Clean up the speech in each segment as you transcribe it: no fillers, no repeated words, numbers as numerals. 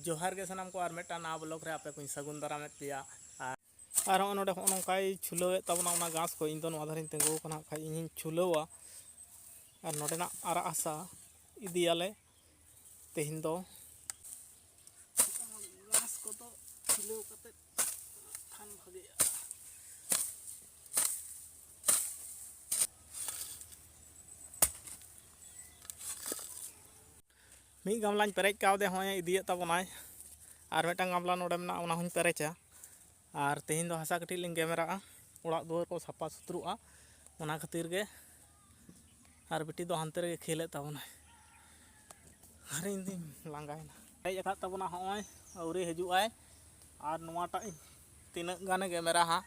जोहार के सामान को मिट्टा ना ब्लॉक रे आपे कोई सगुन दाराम पिया और नोडे नौकाई छुलवे तबना घास को इन धारिन तेंगो खाई इन छुलवा और नोडेना आरा आसा इदियाले तेहिन दो घास को तो छुलव कते खान भागेया मी गामलाñ पेरेज कावदे होय इदिये तबनाय और मिटन गामला नोडे मेना ओना हुñ पेरेचा और तेहिन दो हसा कटी लिंग गेमेरा ओड़ा दुआर को साफा सुथरुआ ओना खातिर गे और बेटी दो हानते रे खेले तबना अरे इन दिन लांगायना हेज अकात तबना होय औरी हजुआय और नोवाटा तिना गान गेमेरा हा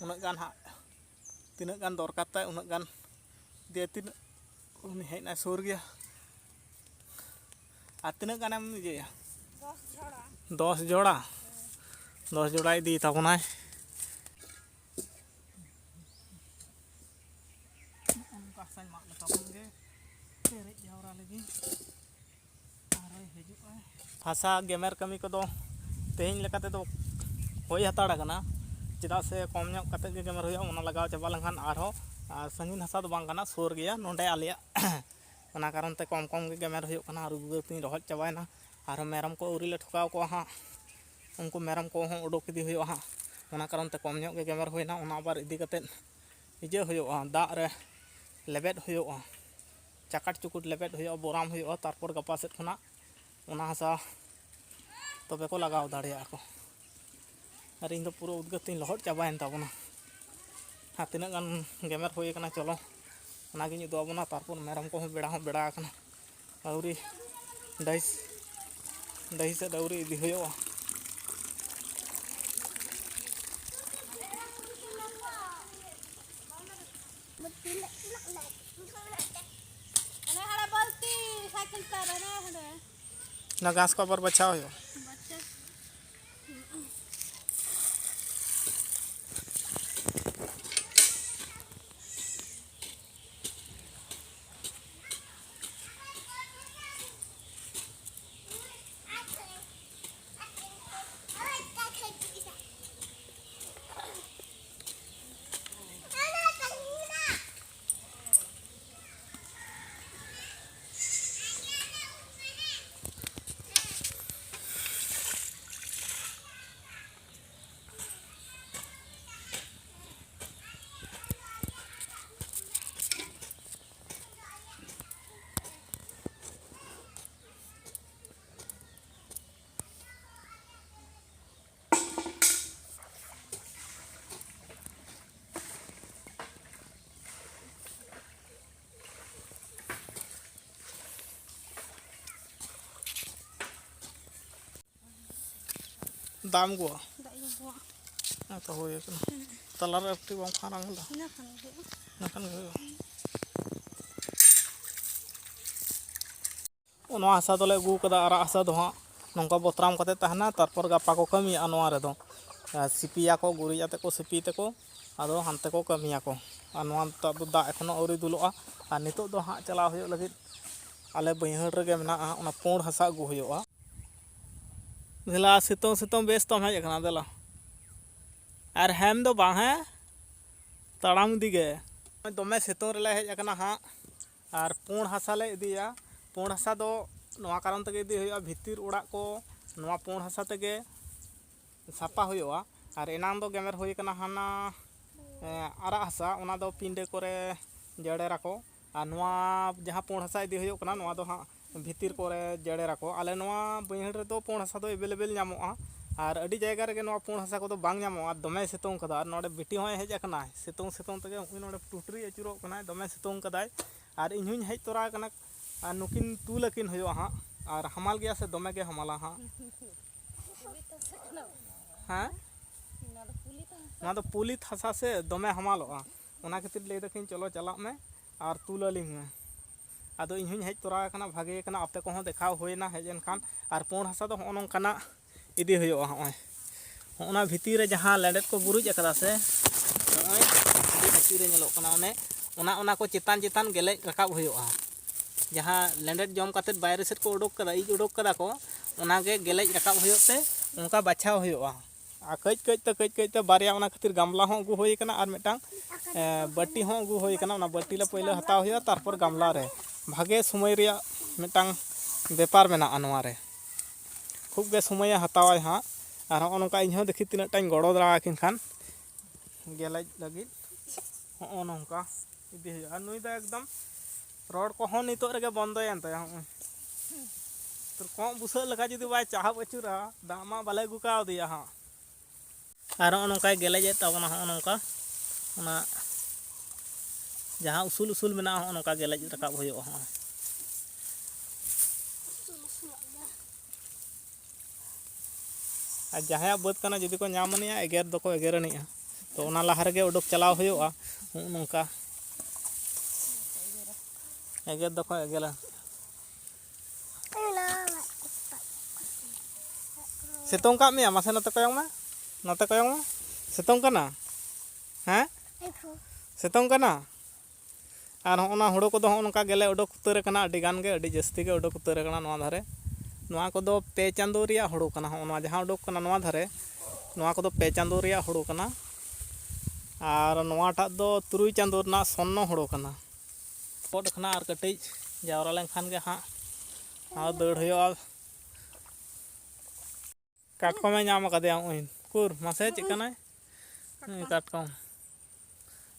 उना गान हा तिना गान दरकार ताय उना गान दे तिना उनी हेना सुर गया और तिना गानम इजेया 10 जोड़ा इदी तबनाय उनका साइन मा तबन गे पेरेज जावरा लगी आरो हजुआय भाषा गेमेर कमी को दो तेहिन लेकाते दो होय हताड़ा कना चेदा से कम ᱧᱚᱜ कते गे गेमेर होया ओना लगाव चाबा लंखान आरो संगीन हसा दो बांग कना सुर गया नोंडे आलिया ओना कारण ते कम कम गे गेमेर होयो कना आरो गुगर तीन रहल चाबायना आरो मेरम को उरी ले ठुकाव को हा उनको मेरम को हो उडोक इदी होयो हा ओना कारण ते कम ᱧᱚᱜ गे गेमेर होयना ओना आबार इदी कते इजे होयो दा रे लेबेट होयो चाकाट चुकुट लेबेट होयो बोराम होयो तारपर गपा सेट खना ओना हसा तबे को लगाव दाड़िया को और इन दो पूरा उद्गत तीन लहट चाबायन ताबना हाँ तीना गान गेमेर होय कना चलो ओना गिन दो आबना तारपर मेरम को हो बेड़ा कना औरी दही से दौरी इदी होयो ना घास को पर बचाव हो दाम गो तो होय तलार एकटी बम खाना गला नखन ओनो आशा दोले गु कदा आरा आशा दो हा नंका बोतराम कते तहना तारपर गापा को कमिया नोआ रे दो सिपिया को गुरी आते को सिपी ते को आदो हानते को कमिया को नोआ तब दा एखनो औरी दुलोआ और नितो दो हा चला होयो लगित आले बैहड़ रे गे मेना ओना पोंड हसा गु होयोआ दिला सितों बेस तो हेज कना दिला और हेम दो बा है तड़ाम दिगे दमे सितों रे हेज कना हाँ और पुण हसा ले इदिया पुण हसा दो नोआ कारण तगे इदी होयो भितिर उड़ा को नोआ पुण हसा तगे सापा होयो और एनाम दो गेमेर होय कना हाना आरा हसा ओना दो पिंडे करे जड़ेरा को और नोआ जहाँ पुण हसा इदी होयो कना नोआ दो हाँ भितर कोरे जड़ेरा को आले नोआ बैहड़ रे दो पुण हसा दो एवेलेबल नामोआ और अड़ी जायगा रे नोआ पुण हसा को दो बांग नामोआ दमे सितों कदा नोडे बिटी होय हेज कना सितों तगे उन नोडे टुटरी अचुरो कना दमे सितों कदाय और इनहुñ हेज तोरा कना और नुकिन तुलकिन होयो हां और हमाल गया से दमे के हमाला हां हां ना तो पुलित हसा से दमे हमालोआ ओना खातिर ले दखिन चलो चला में और तुलालिंग में आदो इन हूँ हेज तोरा कना भागे कना आपे को देखा होना हेज एनखान और पुण हसा दो नौकाना इदी हुआ होना भितर रे जहाँ लेंडेट को बुरुज अकदा से भितर रे नेलोग कना ओना को चितान चितान गेलेज रकाब हुआ जहाँ लेंडेट जम काते बाहर सेट को उडोक कदा इज उडोक कदा को ओनागे गेलेज रकाब होते उनका बाछाव हुआ कज कजते बारिया ओना खातिर गामला हो अगू होई कना और मिटांग बाटी हो अगू होई कना ओना बाटी ला पहले हताव हुआ तारपर गामला रे भागे समय रिया मिटांग बेपार मेना अनवा रे खूब गे समय हतावाय हाँ और हो नोका इन देखी तीना टाइम गड़ो दरा किन खान गेलेज लगी हो नोका इदी हुआ नुई दा एकदम रोड को हो नितो रेगे बंदोयन तया तो कम बुसा लगा जुदी बाय चाहब अचुरा दामा बाले गुका दिया हाँ और नौका गेलेजे तबना हो नौका जहाँ उसूल उसूल में नौका गेलेज रकाब हुआ और जहाँ बद कना जुदी को नामनिया एगेर दो एगेरनिया तो ओना लहा रेगे उडोक चलाव हुआ नौका एगेर दो एगेर सितों का मिया मासे नते कोयong में सितों कना हैं सितों कना और होना हुड़ो को नौका गेले उडोक उतर कना अडी गान गे अडी जस्ती गे उडोक उतर कना नोआ धारे नोआ को दो पे चांदो रिया हुड़ो कना होना जहां उडोक कना नोआ धारे नोआ को दो पे चांदो रिया हुड़ो कना और नोआ टा दो तुरुई चांदो ना सन्नो हुड़ो कना पड खना और कटिज जावरा लेनखान गे हां आ दौड़ हुआ काटकमे नाम कदेया कुर मासे चिकना काटकम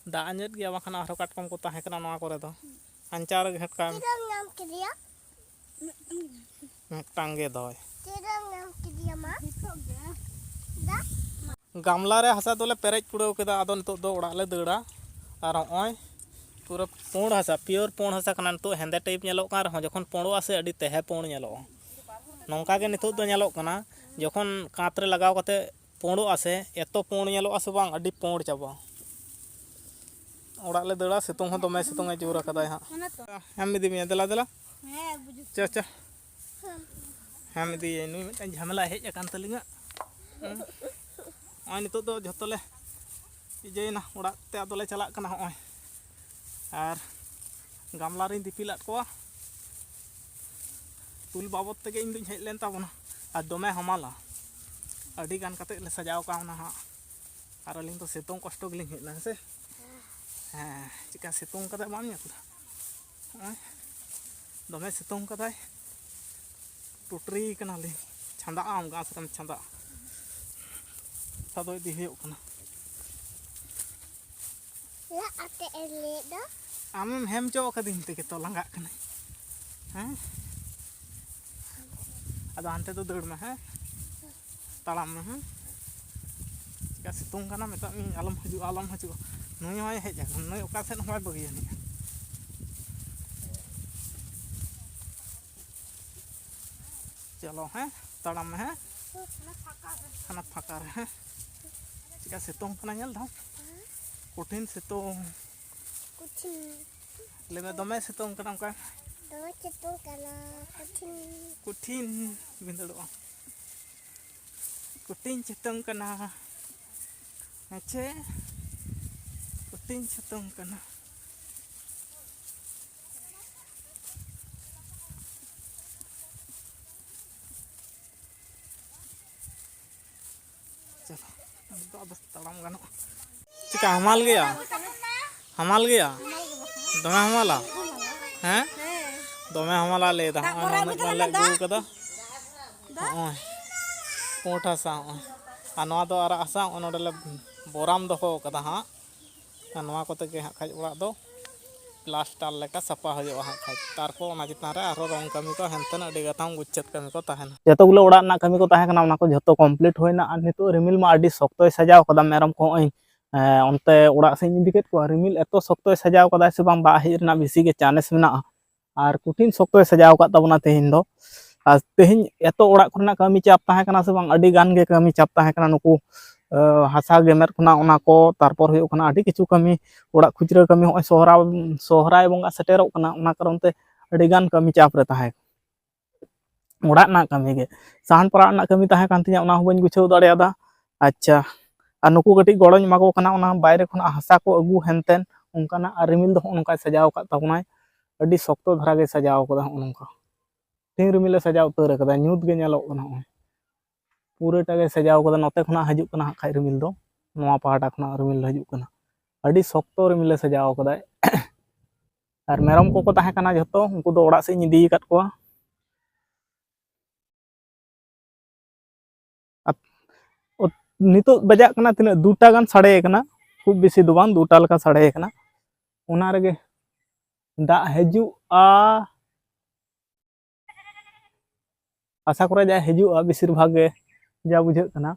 दा अंजत गया बाखान आरो काटकम को ताहे कना नोआ करे दो अंचार घटका टांगे दो गामला रे हसा दोले पेरेज पुड़ाव केदा आदो नितो दो ओड़ा ले दौड़ा और होय पूरा पोण हसा प्योर पोण हसा कना नितो हेंदे टाइप नेलो का रहो जखन पोणो से अडी तेहे पोण नेलो नौका गे नितो दो नेलो कना जखन कांत रे लगाव कते पोणो आसे एतो पोण नेलो आसे बांग अडी पोण चाबा ओड़ा ले दौड़ा सितों हो दमे सितों जोर कदाय हां हम इदी मिया दला दला चा चा हम इदी नुई मिटन झमेला हेज अकान तलिंगा ओय नितो दो झतले इजेना ओड़ा ते आदोले चला कना होय और गामला रे दिपिलाट को तुल बाबत तक इन हेज लेन ताबना और दमे हमाला अडी गान कते ले सजाव कावना हाँ और अलिंग तो सितों कष्ट गलिंग हेजना से हाँ चिका सितों कदा बाम याकुदा दमे सितों कदाय टुटरी कना ले छंदा आम गास रम छंदा सादो इदी हुयो कना ला आते एले दो आम हेम चो कदिन ते तो लंगा कना हैं अदो आनते तो दौड़ में है तालाम में है चिका सितों कना मेता मी आलम हजू नुई होय हेज नुई ओका सेन होय बगियानी चलो हैं तालाम में है खाना फाका रे हैं चिका सितों कना नेल दाओ कठिन सितों लेबे दमे सितों कना का दमे सितों कना कठिन बिंदड़ो कठिन सितों कना अच्छे कठिन सितों कना चलो अब तड़ाम गानो चिका हमाल गया दमे हमाला हैं दमे हमाला ले दा ले गु कदा ओय पोठा सा आ नवा दो आरा आसा ओनडले बोराम दहो कदा हां नवा कोते के खाज ओड़ा दो प्लास्टर लेका सफा हुआ हां खाज तारपो ओना चितान रे आरो रंग कमी को हेनतन अडी गताम गुच्छत कमी को ताहेना जतो गुलो ओड़ा ना कमी को ताहे कना ओना को जतो कंप्लीट होइना और नितो रिमिल मा अडी सख्तोय सजाव कदा मेरम को ओय onte oड़ा से इदी केत को रिमिल एतो सख्तोय सजाव कदा से बांग बा हेज रना बेसी गे चांस मेना और कठिन सख्तोय सजाव का तबना तेहिन दो आज तेहिन एतो ओड़ा करना कमी चाप ताहे कना से बांग अडी गान गे कमी चाप ताहे कना नुकु ᱦᱟᱥᱟ ᱜᱮᱢᱮᱨ ᱠᱷᱚᱱᱟᱜ ᱚᱱᱟ ᱠᱚ, ᱛᱟᱨᱯᱚᱨ ᱦᱩᱭᱩᱜ ᱠᱟᱱᱟ ᱟᱹᱰᱤ ᱠᱤᱪᱷᱩ ᱠᱟᱹᱢᱤ, ᱚᱲᱟᱜ ᱠᱷᱩᱪᱨᱟᱹ ᱠᱟᱹᱢᱤ, ᱦᱚᱸᱜᱼᱚᱭ ᱥᱚᱦᱨᱟᱭ ᱵᱚᱸᱜᱟ ᱥᱮᱴᱮᱨᱚᱜ ᱠᱟᱱᱟ, ᱚᱱᱟ ᱠᱟᱨᱚᱱ ᱛᱮ ᱟᱹᱰᱤᱜᱟᱱ ᱠᱟᱹᱢᱤ ᱪᱟᱯ ᱨᱮ ᱛᱟᱦᱮᱸ, ᱚᱲᱟᱜ ᱨᱮᱱᱟᱜ ᱠᱟᱹᱢᱤ ᱜᱮ, ᱥᱟᱦᱟᱱ ᱯᱟᱲᱟᱜ ᱨᱮᱱᱟᱜ ᱠᱟᱹᱢᱤ ᱛᱟᱦᱮᱸ ᱠᱟᱱ ᱛᱤᱧᱟᱹ, ᱚᱱᱟ ᱦᱚᱸ ᱵᱟᱹᱧ ᱜᱩᱪᱷᱟᱹᱣ ᱫᱟᱲᱮᱭᱟᱫᱟ᱾ ᱟᱪᱪᱷᱟ, ᱟᱨ ᱱᱩᱠᱩ ᱠᱟᱹᱴᱤᱡ ᱜᱚᱲᱚᱧ ᱮᱢᱟ ᱠᱚ ᱠᱟᱱᱟ, ᱚᱱᱟ ᱵᱟᱭᱨᱮ ᱠᱷᱚᱱᱟᱜ ᱦᱟᱥᱟ ᱠᱚ ᱟᱹᱜᱩ ᱦᱮᱱᱛᱮᱱ ᱚᱱᱠᱟᱱᱟᱜ, ᱟᱨ ᱨᱤᱢᱤᱞ ᱫᱚ ᱦᱚᱸᱜᱼᱚ ᱱᱚᱝᱠᱟᱭ ᱥᱟᱡᱟᱣ ᱟᱠᱟᱫ ᱛᱟᱵᱚᱱᱟᱭ, ᱟᱹᱰᱤ ᱥᱚᱠᱛᱚ ᱫᱷᱟᱨᱟ ᱜᱮ ᱥᱟᱡᱟᱣ ᱠᱟᱫᱟ ᱦᱚᱸᱜᱼᱚ ᱱᱚᱝᱠᱟ, ᱴᱤᱝ ᱨᱤᱢᱤᱞᱮ ᱥᱟᱡᱟᱣ ᱩᱛᱟᱹᱨ ᱠᱟᱫᱟ, ᱧᱩᱛ ᱜᱮ ᱧᱮᱞᱚᱜ ᱠᱟᱱᱟ ᱦᱚᱸᱜᱼᱚᱭ, ᱯᱩᱨᱟᱹᱴᱟ ᱜᱮ ᱥᱟᱡᱟᱣ ᱠᱟᱫᱟ, ᱱᱚᱛᱮ ᱠᱷᱚᱱᱟᱜ ᱦᱤᱡᱩᱜ ᱠᱟᱱᱟ ᱦᱟᱸᱜ ᱠᱷᱟᱡ ᱨᱤᱢᱤᱞ ᱫᱚ, ᱱᱚᱣᱟ ᱯᱟᱦᱴᱟ ᱠᱷᱚᱱᱟᱜ ᱨᱤᱢᱤᱞ ᱫᱚ ᱦᱤᱡᱩᱜ ᱠᱟᱱᱟ, ᱟᱹᱰᱤ ᱥᱚᱠᱛᱚ ᱨᱤᱢᱤᱞᱮ ᱥᱟᱡᱟᱣ ᱠᱟᱫᱟᱭ᱾ ᱟᱨ ᱢᱮᱨᱚᱢ ᱠᱚᱠᱚ ᱛᱟᱦᱮᱸ ᱠᱟᱱᱟ ᱡᱷᱚᱛᱚ, ᱩᱱᱠᱩ ᱫᱚ ᱚᱲᱟᱜ ᱥᱮᱫ ᱤᱧ ᱤᱫᱤ ᱟᱠᱟᱫ ᱠᱚᱣᱟ᱾ ᱱᱤᱛᱚᱜ ᱵᱟᱡᱟᱜ ᱠᱟᱱᱟ ᱛᱤᱱᱟᱹᱜ, 2ᱴᱟ ᱜᱟᱱ ᱥᱟᱰᱮ ᱠᱟᱱᱟ, ᱠᱷᱩᱵ ᱵᱮᱥᱤ ᱫᱚ ᱵᱟᱝ, 2ᱴᱟ ᱞᱮᱠᱟ ᱥᱟᱰᱮ ᱠᱟᱱᱟ, ᱚᱱᱟ ᱨᱮᱜᱮ ᱫᱟᱜ ᱦᱤᱡᱩᱜᱼᱟ, ᱟᱥᱟ ᱠᱚᱨᱟ ᱡᱟ ᱦᱤᱡᱩᱜᱼᱟ ᱵᱮᱥᱤᱨ ᱵᱷᱟᱜᱽ ᱜᱮ, ᱡᱟ ᱵᱩᱡᱷᱟᱹᱜ ᱠᱟᱱᱟ᱾